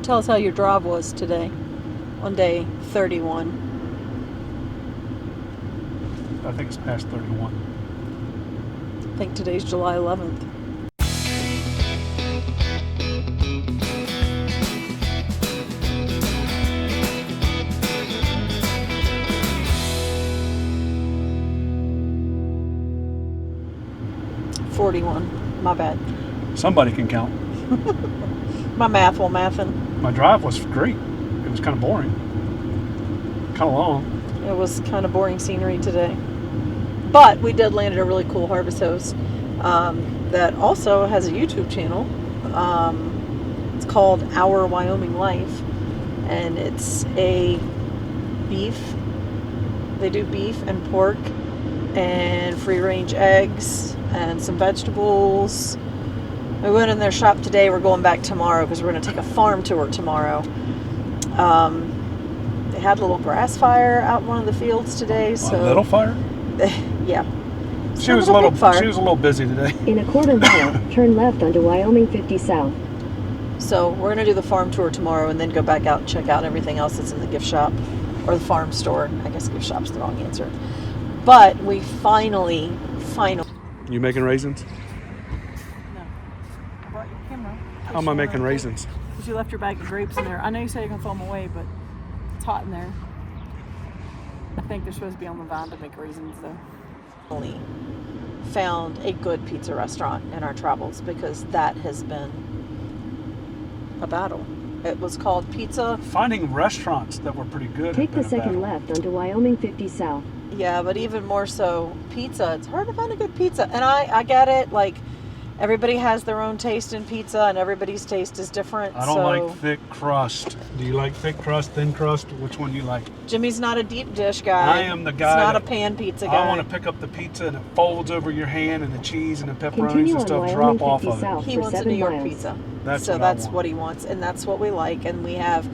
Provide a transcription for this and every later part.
tell us how your drive was today on day 31. I think it's past 31. I think today's July 11th. My bad. Somebody can count. My math will mathin'. My drive was great. It was kind of boring. Kind of long. It was kind of boring scenery today. But we did land at a really cool harvest host that also has a YouTube channel. It's called Our Wyoming Life. And it's a beef. They do beef and pork and free-range eggs and some vegetables. We went in their shop today. We're going back tomorrow because we're going to take a farm tour tomorrow. They had a little grass fire out in one of the fields today. So a little fire? Yeah. She was a little busy today. In a quarter mile, turn left onto Wyoming 50 South. So we're going to do the farm tour tomorrow and then go back out and check out everything else that's in the gift shop or the farm store. I guess gift shop's the wrong answer. But we finally. You making raisins? No. I brought your camera. How am I making raisins? Because you left your bag of grapes in there. I know you said you're going to throw them away, but it's hot in there. I think they're supposed to be on the vine to make raisins, though. Only found a good pizza restaurant in our travels because that has been a battle. It was called Pizza. Finding restaurants that were pretty good. Take the second left onto Wyoming 50 South. Yeah, but even more so, pizza. It's hard to find a good pizza. And I get it. Like, everybody has their own taste in pizza, and everybody's taste is different. I don't like thick crust. Do you like thick crust, thin crust? Which one do you like? Jimmy's not a deep dish guy. I am the guy. He's not a pan pizza guy. I want to pick up the pizza, and it folds over your hand, and the cheese and the pepperonis Continue and stuff on drop Wyoming off 50 of South it. He wants a New York pizza. That's what he wants, and that's what we like. And we have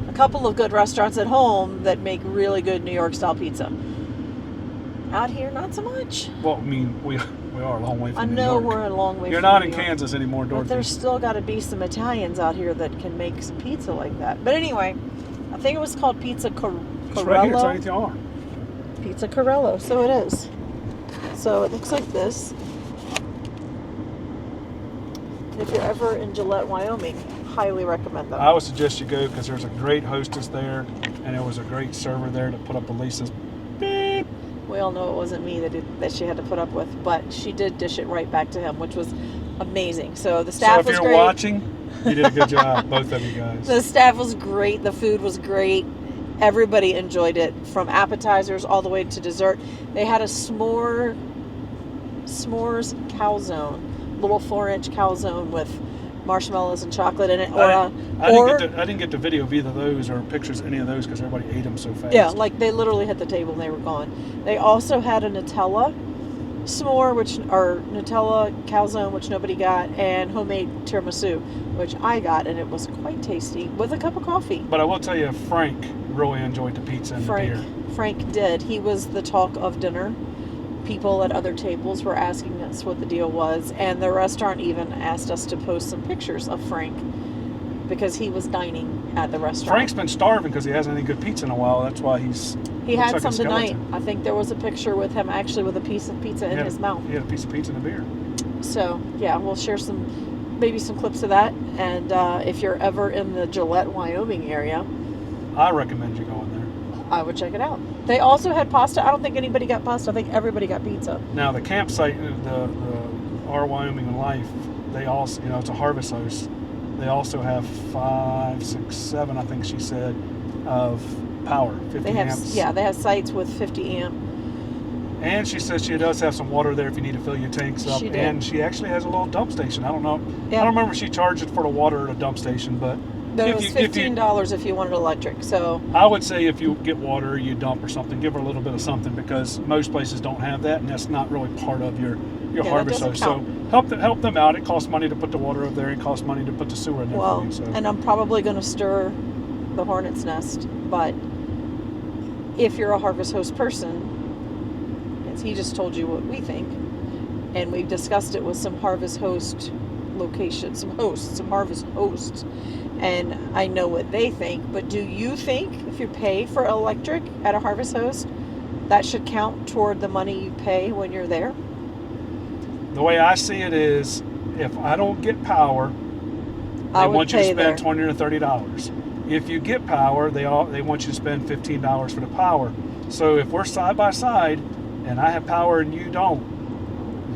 a couple of good restaurants at home that make really good New York style pizza. Out here, not so much. Well, I mean, we are a long way from I New know York. we're a long way You're from not New in York. Kansas anymore, Dorothy. But there's still got to be some Italians out here that can make some pizza like that. But anyway, I think it was called Pizza Carrello. It's right here. It's underneath your arm. Pizza Carrello. So it is. So it looks like this. If you're ever in Gillette, Wyoming, highly recommend them. I would suggest you go because there's a great hostess there, and there was a great server there to put up Elisa's beep. We all know it wasn't me that she had to put up with, but she did dish it right back to him, which was amazing. So the staff was great. So if you're watching, you did a good job, both of you guys. The staff was great. The food was great. Everybody enjoyed it, from appetizers all the way to dessert. They had a s'mores calzone, little 4-inch calzone with marshmallows and chocolate in it. I didn't get the video of either of those or pictures of any of those because everybody ate them so fast. Yeah, like they literally hit the table and they were gone. They also had a Nutella s'more, or Nutella calzone, which nobody got, and homemade tiramisu, which I got, and it was quite tasty with a cup of coffee. But I will tell you, Frank really enjoyed the pizza and the beer. Frank did. He was the talk of dinner. People at other tables were asking us what the deal was, and the restaurant even asked us to post some pictures of Frank because he was dining at the restaurant. Frank's been starving because he hasn't had any good pizza in a while. That's why he had some tonight. I think there was a picture with him actually with a piece of pizza in his mouth. He had a piece of pizza and a beer. So yeah, we'll share maybe some clips of that. And if you're ever in the Gillette, Wyoming area, I recommend you going there. I would check it out. They also had pasta. I don't think anybody got pasta. I think everybody got pizza. Now the campsite, the Our Wyoming Life, they also, it's a harvest host. They also have 5, 6, 7, I think she said, of power, 50 amps. Yeah, they have sites with 50 amp. And she says she does have some water there if you need to fill your tanks up. She did. And she actually has a little dump station. I don't know. Yeah. I don't remember if she charged it for the water at a dump station, but it was $15 if you wanted electric. So I would say if you get water, you dump or something, give her a little bit of something because most places don't have that, and that's not really part of your harvest host. So help them out. It costs money to put the water up there. It costs money to put the sewer in there for you. So. And I'm probably going to stir the hornet's nest, but if you're a harvest host person, as he just told you what we think, and we've discussed it with some harvest host locations, some hosts, some harvest hosts, and I know what they think. But do you think if you pay for electric at a harvest host, that should count toward the money you pay when you're there? The way I see it is, if I don't get power, they want you to spend $20 or $30. If you get power, they want you to spend $15 for the power. So if we're side by side, and I have power and you don't,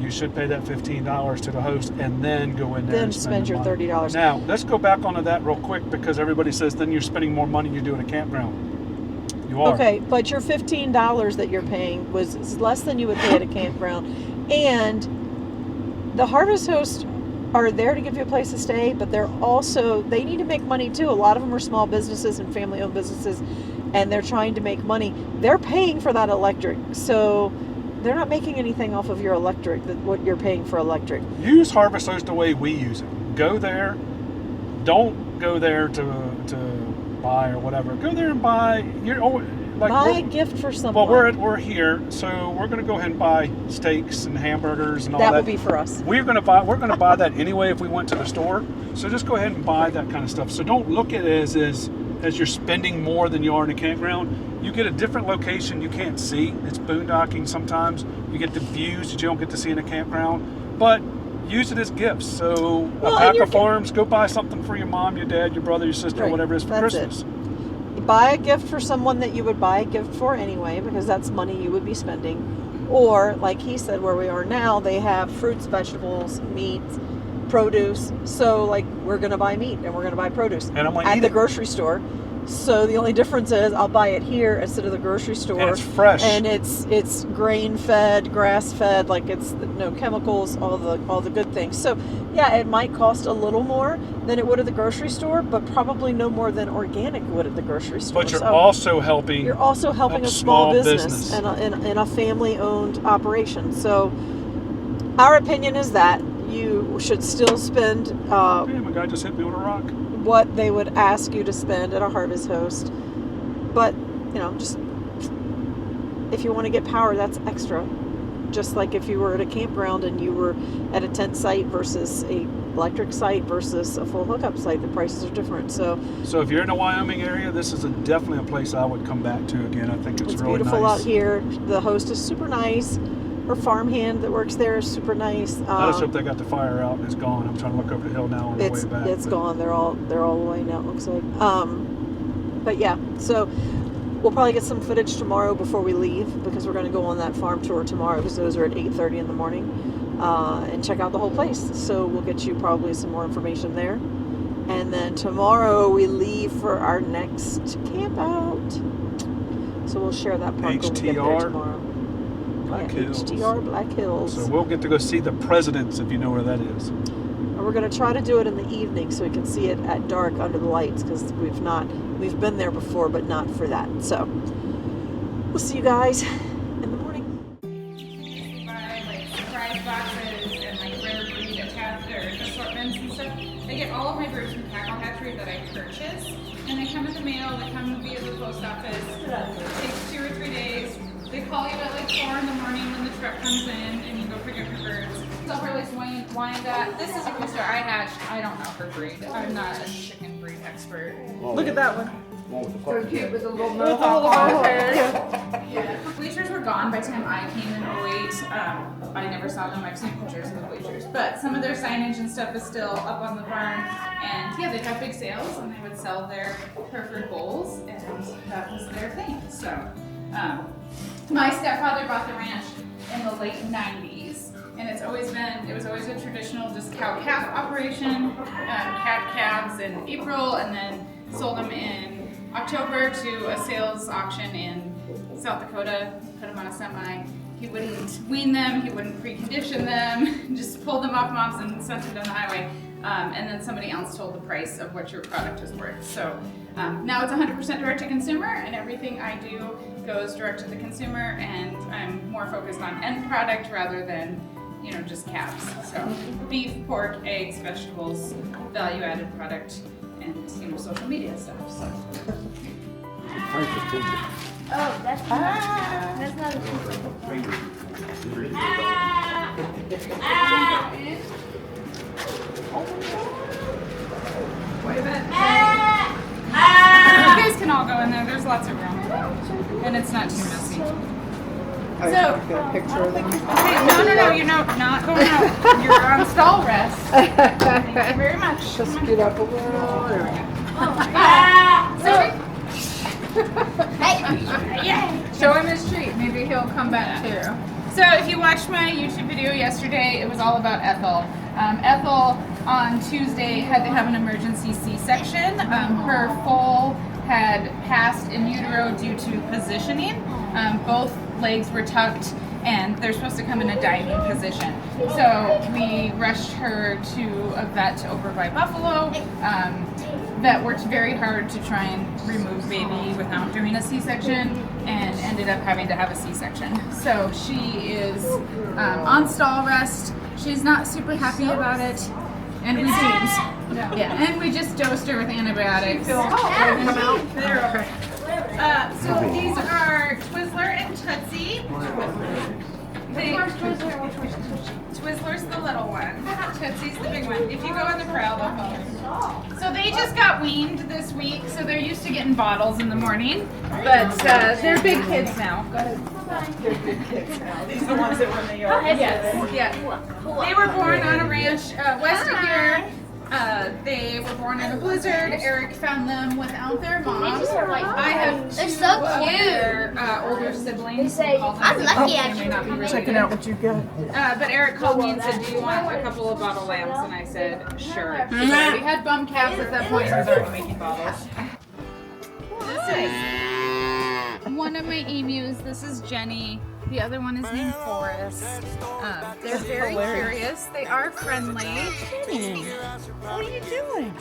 you should pay that $15 to the host and then go in there and spend your $30. Now, let's go back onto that real quick, because everybody says then you're spending more money you do at a campground. You are. Okay, but your $15 that you're paying was less than you would pay at a campground. And the harvest hosts are there to give you a place to stay, but they need to make money too. A lot of them are small businesses and family-owned businesses, and they're trying to make money. They're paying for that electric, so they're not making anything off of your electric, what you're paying for electric. Use harvest host the way we use it. Go there. Don't go there to buy or whatever. Go there and buy. Buy a gift for someone. Well, we're here, so we're going to go ahead and buy steaks and hamburgers and all that. That would be for us. We're going to buy that anyway if we went to the store. So just go ahead and buy that kind of stuff. So don't look at it as you're spending more than you are in a campground. You get a different location you can't see. It's boondocking sometimes. You get the views that you don't get to see in a campground. But use it as gifts. So a pack of farms, go buy something for your mom, your dad, your brother, your sister, right. Whatever it is for Christmas. Buy a gift for someone that you would buy a gift for anyway, because that's money you would be spending. Or, like he said, where we are now, they have fruits, vegetables, meat, produce. So, like, we're going to buy meat and we're going to buy produce at the grocery store. So the only difference is I'll buy it here instead of the grocery store. And it's fresh. And it's grain fed, grass fed, like it's no chemicals, all the good things. So yeah, it might cost a little more than it would at the grocery store, but probably no more than organic would at the grocery store. But you're also helping a small business and a family owned operation. So our opinion is that you should still spend Damn, a guy just hit me with a rock. What they would ask you to spend at a harvest host. But, just if you want to get power, that's extra. Just like if you were at a campground and you were at a tent site versus a electric site versus a full hookup site, the prices are different. So if you're in the Wyoming area, this is definitely a place I would come back to again. I think it's really beautiful nice. Out here. The host is super nice. Her farmhand that works there is super nice. I just hope they got the fire out and it's gone. I'm trying to look over the hill now on the way back. It's gone. They're all the way now, it looks like. But yeah, so we'll probably get some footage tomorrow before we leave, because we're going to go on that farm tour tomorrow, because those are at 8:30 in the morning, and check out the whole place. So we'll get you probably some more information there. And then tomorrow we leave for our next camp out. So we'll share that part when we get there tomorrow. Black Hills. HTR Black Hills. So we'll get to go see the presidents, if you know where that is. And we're going to try to do it in the evening so we can see it at dark under the lights, because we've been there before, but not for that. So we'll see you guys in the morning. Buy like surprise boxes and like rare breed assortments and stuff. I get all of my birds from Tackle Hatchery that I purchase, and they come in the mail. They come via the post office. It takes 2 or 3 days. They call you at like 4 in the morning when the truck comes in, and you go pick up your birds. So for like Wyandotte, this is a rooster I hatched. I don't know her breed. I'm not a chicken breed expert. Look at that one. So cute with a little mohawk on his head. Yeah. Bleachers were gone by the time I came in 08. I never saw them. I've seen pictures of the bleachers. But some of their signage and stuff is still up on the barn. And yeah, they'd have big sales, and they would sell their Hereford bulls, and that was their thing. So my stepfather bought the ranch in the late 90s. And it was always a traditional just cow-calf operation, had calves in April, and then sold them in October to a sales auction in South Dakota, put them on a semi. He wouldn't wean them, he wouldn't precondition them, just pulled them off moms and sent them down the highway. And then somebody else told the price of what your product is worth. So now it's 100% direct to consumer, and everything I do goes direct to the consumer, and I'm more focused on end product rather than just calves. So beef, pork, eggs, vegetables, value-added product, and social media stuff. So. Oh, that's not a secret. Wait a minute. You guys can all go in there. There's lots of room. And it's not too messy. I So- get a picture of them. Okay, no, you're not going out. You're on stall rest. Thank you very much. Just get up a little. There we go. Show him his treat. Maybe he'll come back too. So if you watched my YouTube video yesterday, it was all about Ethel. Ethel on Tuesday had to have an emergency C-section. Her foal had passed in utero due to positioning. Both legs were tucked and they're supposed to come in a diving position. So we rushed her to a vet over by Buffalo. Vet worked very hard to try and remove baby without doing a C-section and ended up having to have a C-section. So she is on stall rest. She's not super happy about it. And we and we just dosed her with antibiotics. So these are Twizzler and Tootsie. Twizzler's the little one. Tootsie's the big one. If you go in the corral, they'll follow. So they just got weaned this week, so they're used to getting bottles in the morning. But they're big kids now. Go ahead. They're good kids now. These are the ones that were in the yard. Yes. Yeah. They were born on a ranch west of here. They were born in a blizzard. Eric found them without their mom. I have two They're so cute. older siblings. They say, Call them I'm lucky siblings. I They may not be related. Checking out what you got. But Eric called me and said, do you want a couple of bottle lamps? And I said, sure. We had bum calves at that point. He was already making bottles. This is one of my emus. This is Jenny. The other one is named Forrest. They're very curious. They are friendly. What are you doing?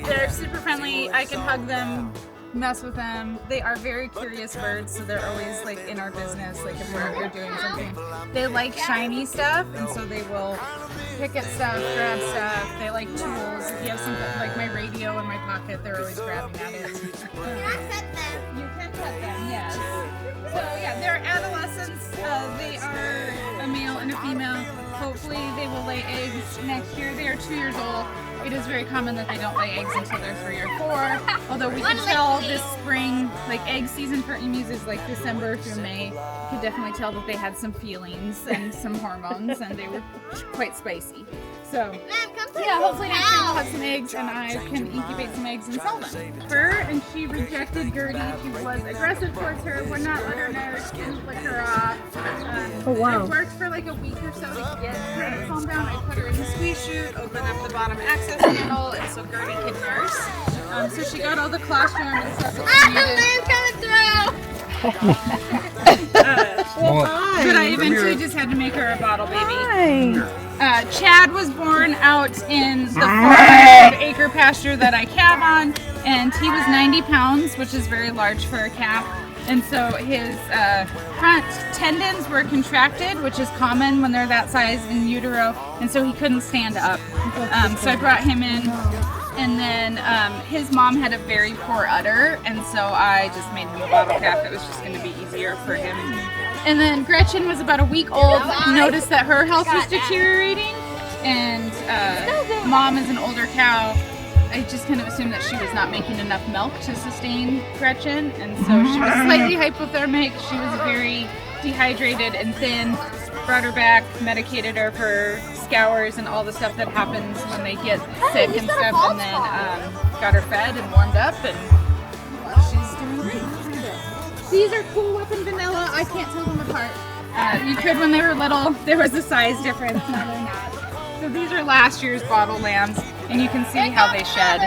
They're super friendly. I can hug them, mess with them. They are very curious birds, so they're always like in our business, like if we're out here doing something. They like shiny stuff, and so they will pick at stuff, grab stuff. They like tools. If you have something like my radio in my pocket, they're always grabbing at it. You can pet them, yes. So yeah, they're adolescents. They are a male and a female. Hopefully they will lay eggs next year. They are 2 years old. It is very common that they don't lay eggs until they're 3 or 4. Although we can tell this spring, like egg season for emus is like December through May. You could definitely tell that they had some feelings and some hormones, and they were quite spicy. So yeah, hopefully next year we'll have some eggs and I can incubate some eggs and sell them. Her, and she rejected Gertie. She was aggressive towards her, would not let her know, she didn't lick her off. Oh, wow. It worked for like a week or so to get her to calm down. I put her in the squeeze chute, open up the bottom access panel, and so Gertie could nurse. So she got all the colostrum and stuff that she needed. But I eventually just had to make her a bottle baby. Chad was born out in the 400-acre pasture that I calve on, and he was 90 pounds, which is very large for a calf. And so his front tendons were contracted, which is common when they're that size in utero, and so he couldn't stand up. So I brought him in, and then his mom had a very poor udder, and so I just made him a bottle calf. It was just going to be easier for him. And then Gretchen was about a week old, noticed that her health was deteriorating, and Mom is an older cow. I just kind of assumed that she was not making enough milk to sustain Gretchen, and so she was slightly hypothermic. She was very dehydrated and thin. Brought her back, medicated her for scours and all the stuff that happens when they get sick and stuff, and then got her fed and warmed up, and she's doing great. These are Cool Whip and Vanilla. I can't tell them apart. You could when they were little. There was a size difference. Now they're not. So these are last year's bottle lambs, and you can see how they shed.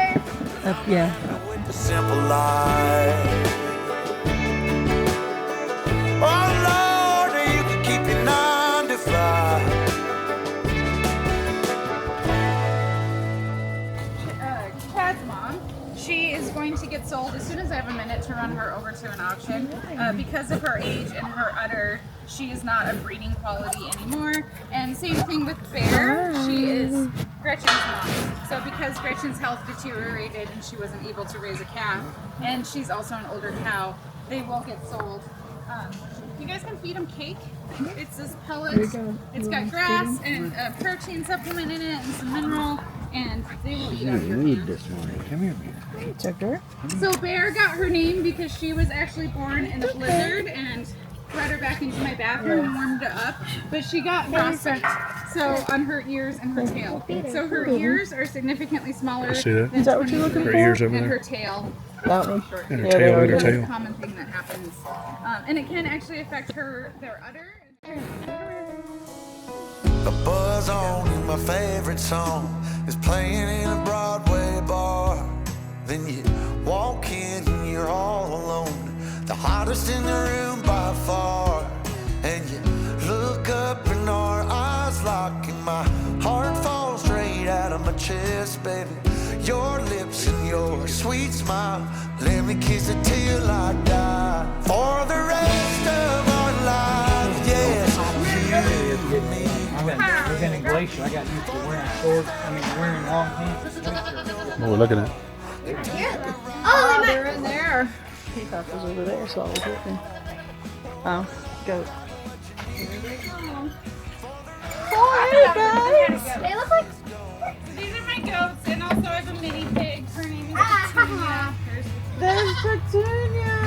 Yeah. With the simple life. Oh Lord, you can keep your 9 to 5. Chad's mom, she is going to get sold as soon as I have a minute to run her over to an auction. Because of her age and her udder, she is not a breeding quality anymore. And same thing with Bear, she is Gretchen's mom. So because Gretchen's health deteriorated and she wasn't able to raise a calf, and she's also an older cow, they will get sold. You guys can feed them cake. It's this pellets. It's got grass and a protein supplement in it and some mineral, and they will eat on your hand. this morning. Come here, Bear. Tucker. So Bear got her name because she was actually born in a blizzard, and brought her back into my bathroom and warmed her up. But she got frostbite, so on her ears and her tail. So her ears are significantly smaller. See that? Than Is that what you're looking Her for? ears over and her there. tail. That one. Short. And her Yeah, tail, they and her are. It's a tail. common thing that happens, and it can actually affect their udder. A buzz on and my favorite song is playing in a Broadway bar. Then you walk in and you're all alone, the hottest in the room by far. And you look up and our eyes lock and my heart falls straight out of my chest, baby. Your lips and your sweet smile, let me kiss it till I die. For the rest of our lives, yes, you and me. We're getting glacier. I got used to wearing shorts. Wearing long pants. What we're looking at. Oh, They're in there. He thought it was over there, so I was looking. Oh, goat. they look like. These are my goats, and also I have a mini pig. Her name is Petunia. There's Petunia.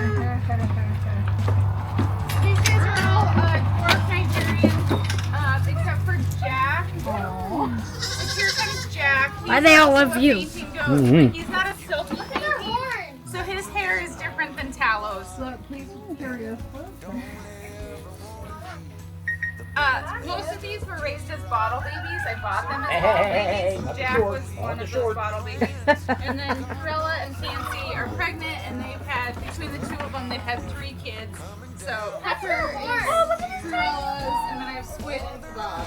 These guys are all dwarf Nigerian, except for Jack. But here comes Jack. Why they all love you? Painting goat, but he's not a silky painting, horns. so his hair is different than Tallow's. Most of these were raised as bottle babies. I bought them as bottle babies. Jack was one of those bottle babies. And then Gorilla and Fancy are pregnant, and they've had, between the two of them, they've had 3 kids. So Pepper is Gorillas, and then I have Squid and Bob.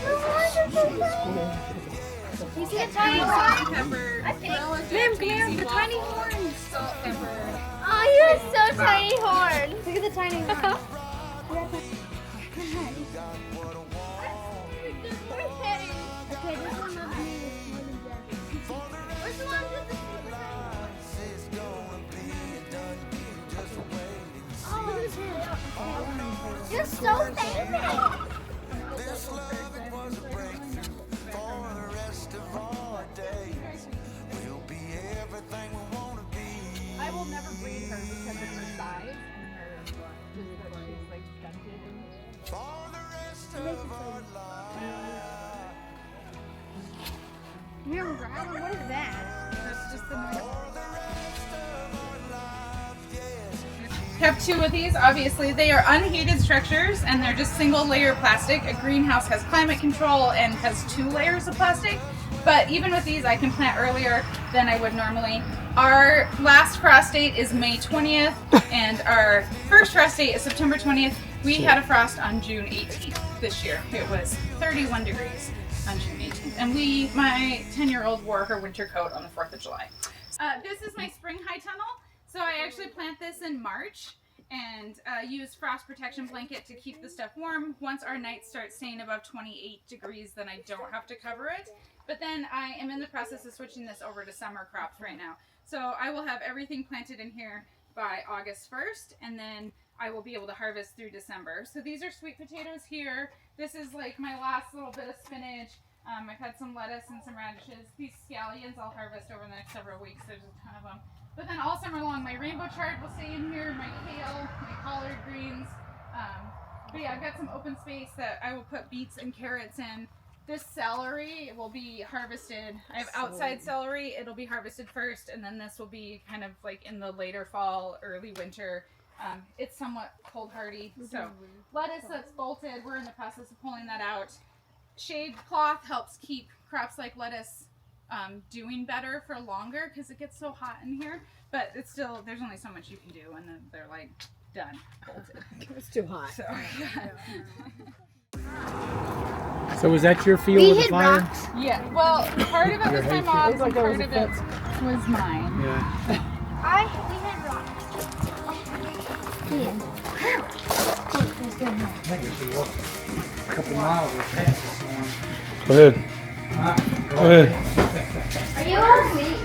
You see the tiny horn? Pepper, Gorilla, Ma'am, Jack, come here, Fancy, the Waffle, tiny horns. Salt Pepper. Oh, you are so tiny horn. Look at the tiny horn. Okay, this one loves me more than Jack. Which one does the super Oh, look at his hair. You're so famous. I will never breed her because of her size and her she's like stunted and You're right. What is that? that's just the have 2 of these. Obviously, they are unheated structures and they're just single layer plastic. A greenhouse has climate control and has 2 layers of plastic. But even with these, I can plant earlier than I would normally. Our last frost date is May 20th, and our first frost date is September 20th. We had a frost on June 18th this year. It was 31 degrees on June 18th. And my 10-year-old wore her winter coat on the 4th of July. This is my spring high tunnel. So I actually plant this in March and use frost protection blanket to keep the stuff warm. Once our nights start staying above 28 degrees, then I don't have to cover it. But then I am in the process of switching this over to summer crops right now. So I will have everything planted in here by August 1st, and then I will be able to harvest through December. So these are sweet potatoes here. This is like my last little bit of spinach. I've had some lettuce and some radishes. These scallions I'll harvest over the next several weeks. There's a ton of them. But then all summer long, my rainbow chard will stay in here, my kale, my collard greens. But yeah, I've got some open space that I will put beets and carrots in. This celery will be harvested. I have outside celery. It'll be harvested first, and then this will be kind of like in the later fall, early winter. It's somewhat cold hardy. So lettuce that's bolted, we're in the process of pulling that out. Shade cloth helps keep crops like lettuce doing better for longer because it gets so hot in here. But it's still, there's only so much you can do, and then they're like done, bolted. It's too hot. So yeah. So was that your field We with the hit fire? rocks. Yeah, well, part of it was my mom's and part of it was mine. Yeah. We hit rocks. I think if you walk a couple miles or past this morning. Go ahead. Go ahead. Are you all sweet?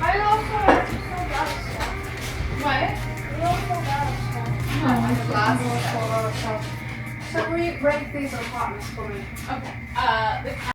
I also sold out of stuff. What? We all sold out of stuff. No, I on the glass for ourselves. So we rent these apartments for me. Okay. The